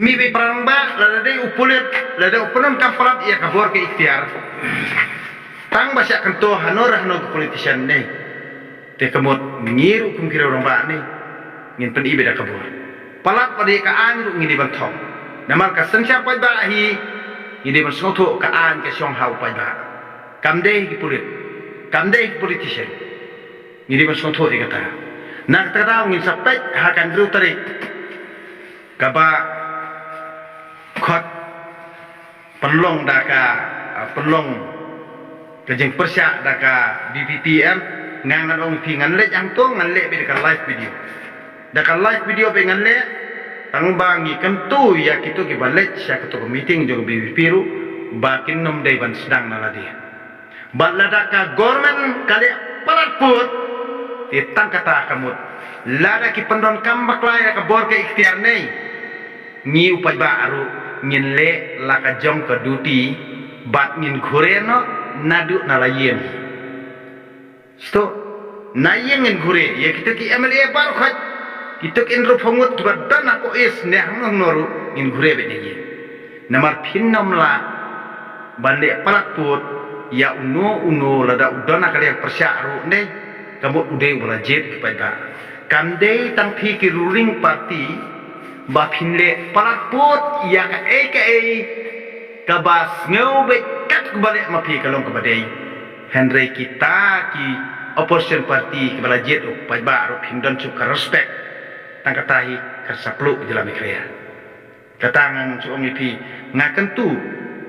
mi be perang ba la de upulit la de upunam kampalat ia kabor ke ikhtiar tang basya kanto hanor politician ne te kamot ngiru kum kira orang ba ne ngin pen ibe da kabor palat pada ka an ru ngini bantong namal ka sensya pa ba hi ngini ban soto ka an ke syong hau pa ba kamde ki pulit kamde politician ngini ban soto di kata nak tadau ngin sapet hakan ru tarik kaba khot penlong daka penlong kejeng persyak daka BPPM ngangan ong pi ngan le yang tu ngan le be daka live video daka live video be ngan le tang bangi kentu ya kitu ki balet sya kitu meeting jong BPP ru bakin nom dai ban sedang nala dia baladaka government kali parat put tang kata kamut lada ki pendon kambak lai ka bor ke ikhtiar nei ngi upai baru ngin le laka jong ke duty bat ngin khureno nadu nalayen sto nayen ngin khure ya kita ki MLA bar khat kita ki indro phongut badan ako is ne hang noru ngin khure be ni namar phinnam la bande palakput ya uno lada udana kali yang persyaru ne kamu udah bola jet kepada kamde tang phi ki ruling party ba phinle palakput ya ka ka bas ngeu be kat balik ma phi kalong kabadai Henry kita ki opposition party kebala jet pa ba ro phindon chu ka respect tang katahi ka saplu jela mikrea katangan chu ongi phi ngakan tu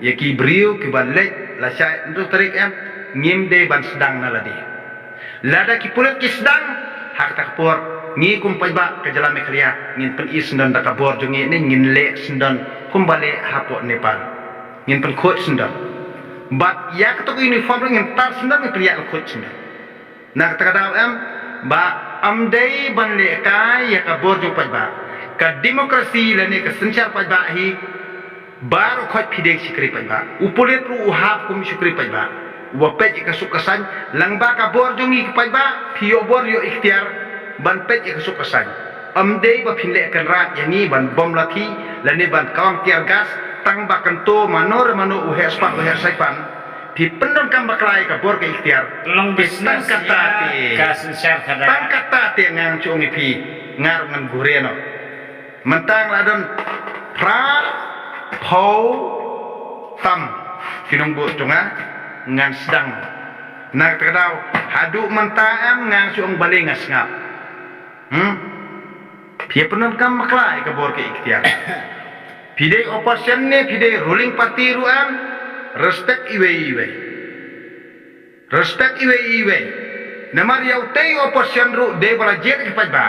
ya ki brio ki balek la syai untuk tarik em ngim de ban sedang naladi lada ki pulet ki sedang hak takpor ngi kumpai ba ke jela mikrea ngin pen isndon da kabor jongi ni ngin le sendon kumbale hapo Nepal ngin pen khot sendon bat ya ketok uniform ngin tar sendon ni priya khot sendon nak takadau em ba amdei ban le ka ya kabor jong pai ba ka demokrasi lane ka sencar pai ba hi baru khot phidek sikri pai ba upulit ru uhap kum sikri pai ba wapet ka sukasan langba ka bor jongi pai ba phio bor yo ikhtiar ban pet ka sukasan amdei ba phinle kan rat yani ban bom lati lane ban kawang tiar gas tang bakanto manor mano uhe spak uhe saipan di pendon kam baklai ka bor ke ikhtiar long bisnes kata ti kasen syar kada tang kata ti ngang chungi pi ngar ngan gureno mentang ladon pra phau tam kinong bu chunga ngan sedang nak terdau hadu mentaam ngang suong balingas ngap pia pendon kam baklai ka bor ke ikhtiar pide opposition ne pide ruling party ruam respect iwe namar yau tei opposition ru de bala jet ke pajba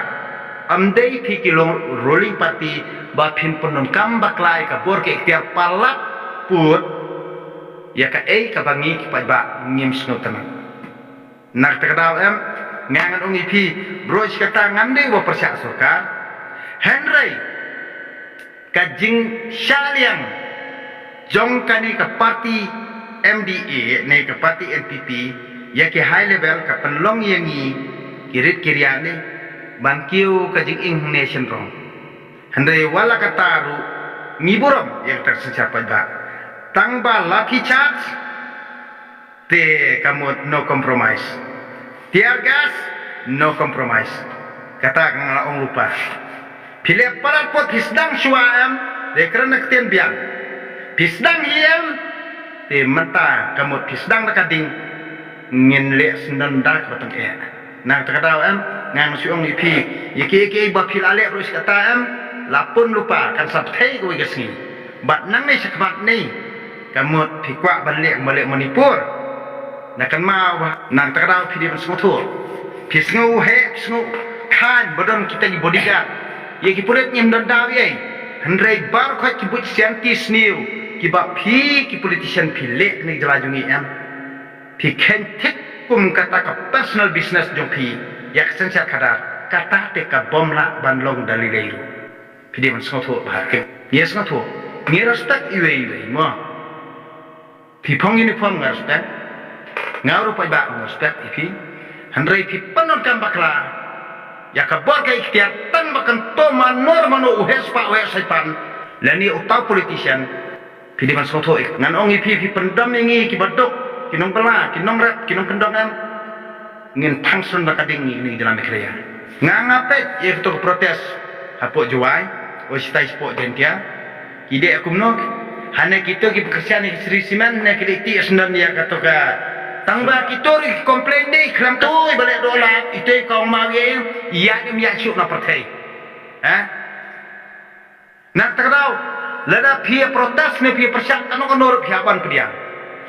amdei phiki long ruling party ba phin ponon kam baklai ka bor ke ikhtiar palat put ya ka ka bangi ke pajba ngim snotan nak takadau em ngangan ungi phi bro kata ngande wa persyak sarkar Henry kajing syaliang jong kani ke parti MDA ne ke parti NPP ya ke high level ka penlong yangi kirit kiriane bangkiu kajing ing nation rong handai wala kataru ngiburam yang tersencapa ba tangba lucky charge te kamu no compromise tear gas no compromise kata ngala lupa pilih parat pot hisdang syuam de kerana ketien biang hisdang hiam de mata kamu hisdang nakading ngin le sendan dak batang nang takadau am ngang suong ipi yeke ba pil ale rus kata am lapun lupa kan sabthai ko gesni bat nang ni sakmat ni kamu pikwa balik Manipur nakan mau nang takadau pidi semua pisngu he pisngu kan bodon kita di bodyguard ye ki pulet nyem daw ye handrai bar khat ki but scientist new ki ba phi ki politician phi lek ni jalajungi am phi khen thik kum kata ka personal business jong phi yak sensa khada kata te ka bomla banlong dalileiru phi de man sotho ba ke yes sotho ni respect iwe mo phi phong uniform respect ngaru pa ba respect phi handrai phi panon kam bakla ya kabor ka ikhtiar tan makan to manor mano uhes pa uhes saipan Lani utau politician pidi man soto ngan ongi pi pendam ingi ki badok kinong bela kinong rap kinong kendongan ngin pangsun bakading ni dalam kriya ngangapet ye to protes hapo juai o sitai sport dentia ide akumnok hane kita ki pekerjaan ni sri siman ne kiti asnan dia katoka tangba kita ri komplain ni kram tu balik dolar ite kau mage ya ni ya chuk na partai nak terkau lada pia protes ni pia persyak kanong kanor piapan pediang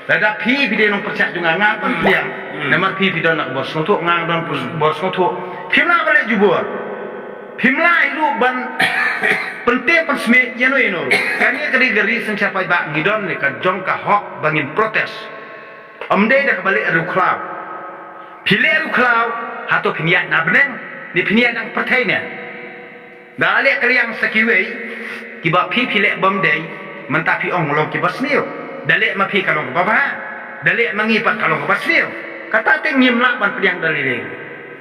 lada pi pide nong persyak juga ngapan pediang namar pi pidon nak bos ngotok ngang don bos ngotok pimla balik jubur pimla itu ban penting persmi jeno ino kani kadi geri sencapai bak ngidon ni ka jong ka hok bangin protes amde dak balik ru klau pile ru klau hato piniat na beneng ni piniat nang partai ni dalik kaliang sakiwei kiba pi pilek bom day mentapi ong long kiba snil dalik ma pi kalong baba dalik mangipat kalong baba snil kata te ngimla ban pediang dalile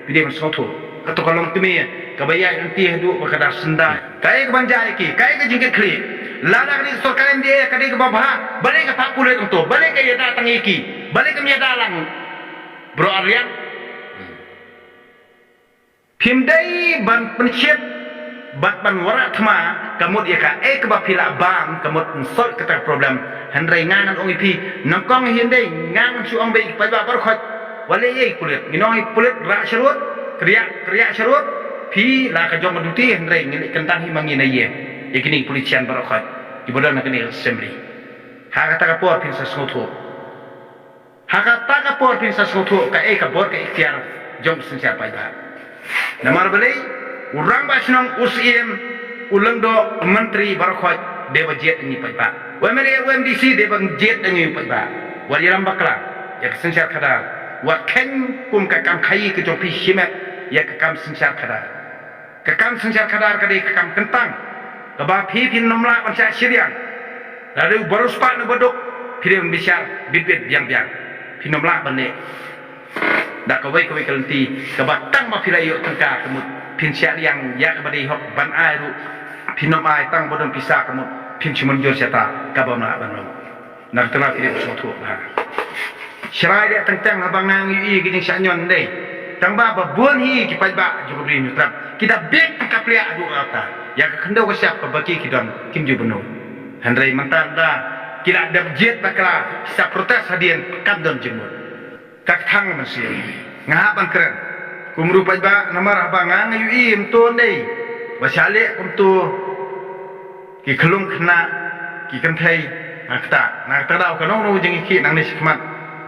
pide man soto kato kalong tumi kabaya nanti hadu bakada senda kai banjai ki kai ke jingket kli lada ni sorkaran dia kadi ke baba balik ke pak pulet untuk balik ke yada tangiki balik ke miada lang bro aryan pimdai ban pencet bat ban warat thma kamut yaka ekba pila bam kamut sol kata problem handrai ngangan ong ipi nangkong hinde ngang su ong be pa ba bar khot wale ye kulit ginoi kulit ra sharut kriya sharut pi la ka jong duti handrai ngili kentang hi mangina ye ikini polisian bar khot ibodon nakini assembly ha kata ka por pin sa sotho ha kata ka por pin sa sotho ka e ka bor ka ikhtiar jong sensia pa ba namar balai urang basnong usim ulengdo menteri barkhot deba jet ni pa wemere UMDC deba jet ni pa waliram bakla ya sensyar kada wa ken kum ka kam khai ke jopi himet ya ka kam sensyar kada kade ka kam kentang ka ba phi phin nomla panca siriang lalu baru spa no bodok phirim bisyar bibit biang phinomla bane dak ka wei kelenti ka ba tang ma philayo tengka kemut pin siap yang ya kepada hok ban ai ru pinom ai tang bodon pisah kamu pin cuman jor seta kabam la ban nak telah tidak sesuatu bah syarai dia tentang abangang ui gini sanyon dei tang ba babon hi ki pai ba ju bri nyutram kita bek ka plia adu kata ya ka kendo ka siap ka bagi kidon kim ju beno handrai mantan da kila dab jet bakla sa protes hadien kam don jemur kak thang masih ngahapan keren kumru pajba namar abangang ui mton dei basale untuk ki kelung kena ki kentai nak tadau kanong no jeng ki nang ni sikmat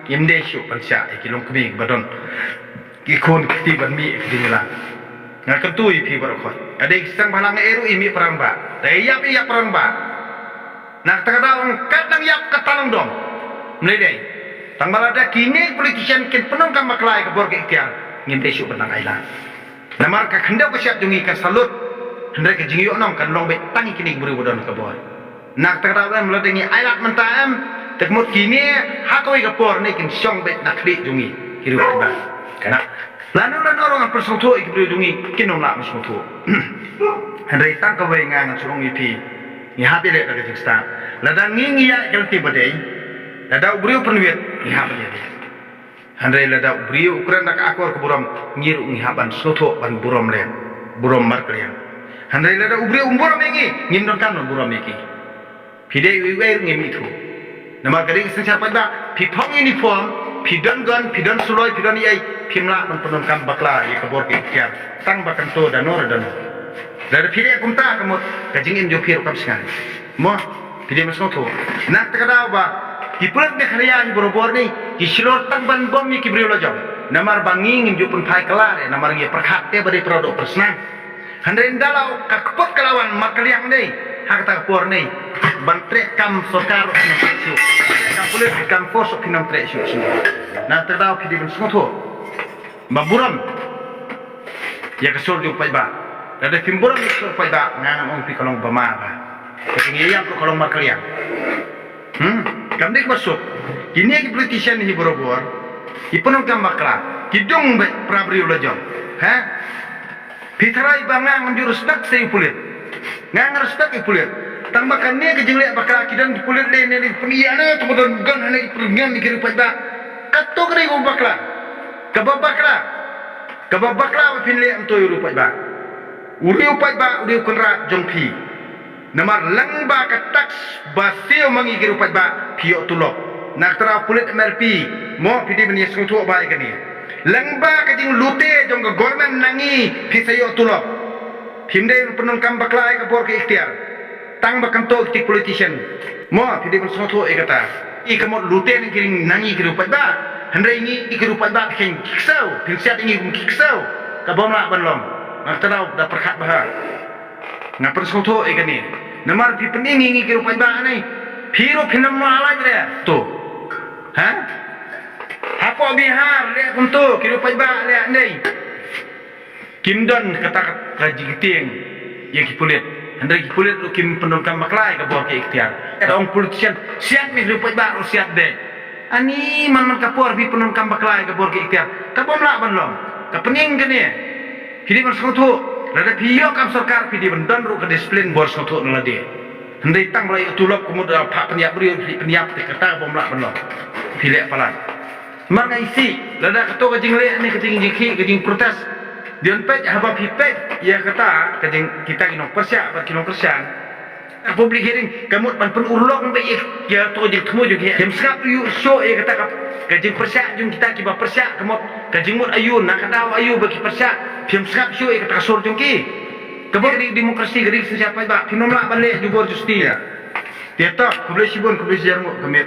imde syu pansya ki long kemi badon ki kon ki ban mi ki dingla nak ketui pi barokot ade sang balang eru imi peramba dai yap peramba nak tadau kat nang yap katalong dom mledei tang balada kini politician kin penong kam maklai ke bor ke kiang ngimte syuk benang ailan namar ka khendau ka siap jungi ka salut hendai ka jingi onong kan long be tangi kini buru bodon ka bor nak terawan meladengi ailat mentam tekmut kini hakoi ka por ni kin syong be nak kri jungi hirup ba kana lanu orang persong tu ik buru jungi kinong la mesong tu hendai tang ka wei ngang song ipi ni habi le ka jingsta ladang ngi ya kelti badai lada buru pernuit ni habi ya handai lada brio ukuran nak akor ke buram ngiru ngihaban soto ban buram len buram marklian handai lada brio buram egi ngimdon kan buram egi pide wiwe ngim itu nama gading sensiapa ba pipong uniform pidon gon pidon suloi pidon iai pimla menpenon kam bakla ye kabor ke kian tang bakan to danor dan dari pide kumta kamut kajingin jo pir kam singan mo pide mesoto nak takada ba kipulat ne kharian borobor ni kislor tang ban bom mi kibrilo jam namar banging ju pun phai kala namar ngi perkhat te bari produk persna handren dalau kakpot kalawan makliang nei hak tak por nei ban trek kam sokar no su kam pulit kam force pinam trek su na terdau pidi ben soto maburam ya kesor ju pai ba ada timburam kesor pai ba ngang ong pi kalong bama ba ketinggi yang kalong makliang kamdik masuk kini ki politician hi borobor ipunong kam bakla kidong be prabri ulajong pitrai bangang menjuru respect sei pulit ngang respect i pulit tang makan ni ke jenglek bakal kidan kulit ni peniana tu bodan gan hane perngan ni kira pada kato kare go bakla kababakla pinle am to yuru pada uri upai ba uri kunra jongpi namar langba ka tax basio mangi kira pada pio tulok nak tera kulit MLP mo pidi beni sung tu ba ikani langba ka jing lute jong ka government nangi pisayo tulok pimde penun kam bakla ka bor ke ikhtiar tang bakanto tik politician mo pidi ben sung tu e kata I kamot lute ni kiring nangi kira pada Hendra ini ikerupat bak king kiksau, pilsiat ini kiksau, kabom lah banlom, ngakterau dah perkat bahar, ngapar soto ikani, namar pi pening ini ikerupat bak ni, piro pinam malai dia, tu, ha? Apa bihar dia untuk ikerupat bak dia ni, kimdon kata kaji kiting, ya kipulit, hendra kipulit lu kim penungkam maklai kabor ke ikhtiar, orang politician siap ni ikerupat bak siap deh. Ani man kapor bi penun kam baklai ka bor ke ikhtiar ka bom la ban lom ka pening ke ni hidi ban sotho rada piyo kam sarkar pidi ban dan ru ka disiplin bor sotho na de ndai tang lai tulok kumud phak penyap bri penyap te kata bom la ban lom pilek palan man isi rada ka to ka jingle ni ka jing jingki ka jing protes dion pet haba pipet ya kata ka jing kita kinong persya bar kinong persyan public hearing kamut man pun urlok be ya to jing temu jung hem skap yu show e kata kajing persyak jung kita ki ba persyak kamut kajing mut ayun nak daw ayu bagi persyak hem skap show e kata kasur jung ki kabor di demokrasi gering siapa ba pinomla balik jubor justi ya dia tak publish sibun publish jarmo kamit